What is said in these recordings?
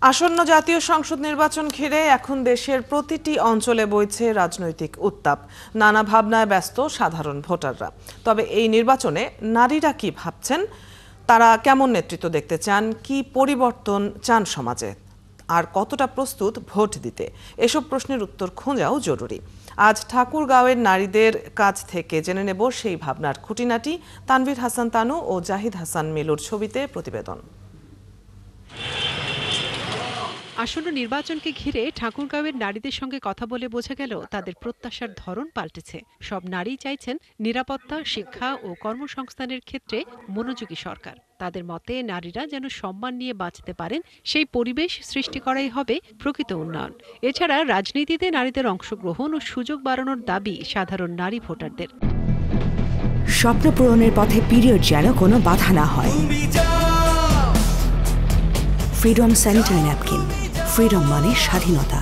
আসন্ন জাতীয় সংসদ নির্বাচন ঘিরে এখন দেশের প্রতিটি অঞ্চলে বইছে রাজনৈতিক উত্তাপ। নানা ভাবনায় ব্যস্ত সাধারণ ভোটাররা। তবে এই নির্বাচনে নারীরা কি ভাবছেন, তারা কেমন নেতৃত্ব দেখতে চান, কি পরিবর্তন চান সমাজে, আর কতটা প্রস্তুত ভোট দিতে, এসব প্রশ্নের উত্তর খোঁজাও জরুরি। আজ ঠাকুরগাঁওয়ের নারীদের কাছ থেকে জেনে নেব সেই ভাবনার খুঁটিনাটি। তানভীর হাসান তানু ও জাহিদ হাসান মিলুর ছবিতে প্রতিবেদন। আসন্ন নির্বাচনকে ঘিরে ঠাকুরগাঁওয়ের নারীদের সঙ্গে কথা বলে বোঝা গেল তাদের প্রত্যাশার ধরন পাল্টেছে। সব নারী চাইছেন নিরাপত্তা, শিক্ষা ও কর্মসংস্থানের ক্ষেত্রে মনোযোগী সরকার। তাদের মতে নারীরা যেন সম্মান নিয়ে বাঁচতে পারেন, সেই পরিবেশ সৃষ্টি করাই হবে প্রকৃত উন্নয়ন। এছাড়া রাজনীতিতে নারীদের অংশগ্রহণ ও সুযোগ বাড়ানোর দাবি সাধারণ নারী ভোটারদের। স্বপ্ন পূরণের পথে পিরিয়ড যেন কোনো বাধা না হয়। Freedom sanitary napkin. ফ্রিডম মানে স্বাধীনতা।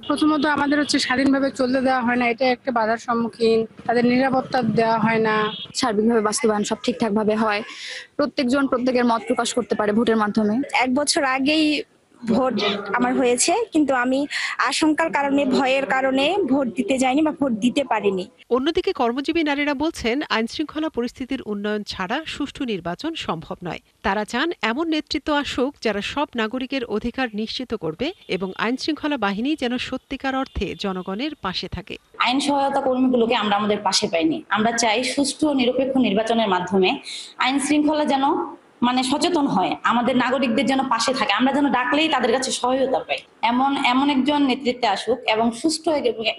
প্রথমত আমাদের স্বাধীনভাবে চলতে দেওয়া হয় না, এটা একটা বাধার সম্মুখীন। তাদের নিরাপত্তা দেওয়া হয় না। সার্বিকভাবে বাস্তবায়ন সব ঠিকঠাক ভাবে হয়, প্রত্যেকজন প্রত্যেকের মত প্রকাশ করতে পারে ভোটের মাধ্যমে। 1 বছর আগেই ভোট আমার হয়েছে, কিন্তু আমি আশঙ্কার কারণে, ভয়ের কারণে ভোট দিতে যাইনি বা ভোট দিতে পারিনি। অন্যদিকে কর্মজীবী নারীরা বলছেন আইনশৃঙ্খলা পরিস্থিতির উন্নয়ন ছাড়া সুষ্ঠু নির্বাচন সম্ভব নয়। তারা চান এমন নেতৃত্ব আসুক যারা সব নাগরিকের অধিকার নিশ্চিত করবে এবং আইনশৃঙ্খলা বাহিনী যেন সত্যিকার অর্থে জনগণের পাশে থাকে। আইন সহায়তা কর্মীগুলোকে আমরা আমাদের পাশে পাইনি। আমরা চাই সুষ্ঠু ও নিরপেক্ষ নির্বাচনের মাধ্যমে আইন শৃঙ্খলা যেন সচেতন হয়, আমাদের নাগরিকদের যেন পাশে থাকে, আমরা যেন ডাকলেই তাদের কাছে সহায়তা পাই। এমন একজন নেতৃত্বে আসুক এবং সুষ্ঠু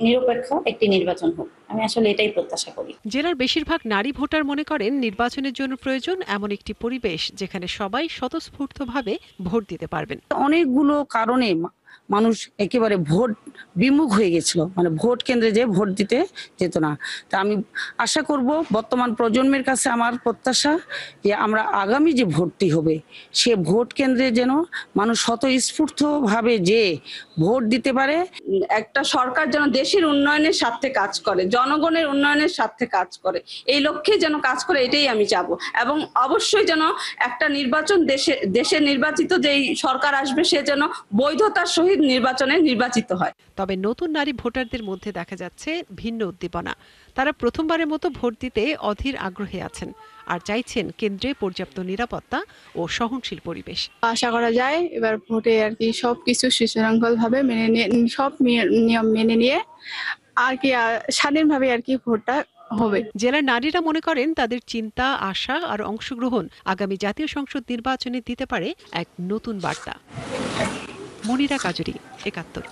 নিরপেক্ষ একটি নির্বাচন হোক, আমি আসলে এটাই প্রত্যাশা করি। জেলার বেশিরভাগ নারী ভোটার মনে করেন নির্বাচনের জন্য প্রয়োজন এমন একটি পরিবেশ যেখানে সবাই স্বতঃস্ফূর্তভাবে ভোট দিতে পারবেন। অনেকগুলো কারণে মানুষ একেবারে ভোট বিমুখ হয়ে গেছিল, ভোট কেন্দ্রে যে ভোট দিতে যেত না। তা আমি আশা করব বর্তমান প্রজন্মের কাছে আমার প্রত্যাশা যে আমরা আগামী যে ভোটটি হবে সে ভোট কেন্দ্রে যেন মানুষ স্বতঃস্ফূর্তভাবে যে ভোট দিতে পারে। একটা সরকার যেন দেশের উন্নয়নের স্বার্থে কাজ করে, জনগণের উন্নয়নের স্বার্থে কাজ করে, এই লক্ষ্যে যেন কাজ করে, এটাই আমি চাবো। এবং অবশ্যই যেন একটা নির্বাচন দেশের নির্বাচিত যেই সরকার আসবে সে যেন বৈধতার সহিত নির্বাচনে নির্বাচিত হয়। তবে নতুন নারী ভোটারদের মধ্যে দেখা যাচ্ছে ভিন্ন উদ্দীপনা। তারা প্রথমবারের মতো ভোট দিতে অধীর আগ্রহে আছেন আর চাইছেন কেন্দ্রে পর্যাপ্ত নিরাপত্তা ও সহনশীল পরিবেশ। আশা করা যায় এবার ভোটে সবকিছু সুশৃঙ্খল ভাবে মেনে নিয়ে, সব নিয়ম মেনে নিয়ে স্বাধীনভাবে ভোটটা হবে। জেলার নারীরা মনে করেন তাদের চিন্তা, আশা আর অংশগ্রহণ আগামী জাতীয় সংসদ নির্বাচনে দিতে পারে এক নতুন বার্তা। মনিরা কাজুরি, ৭১।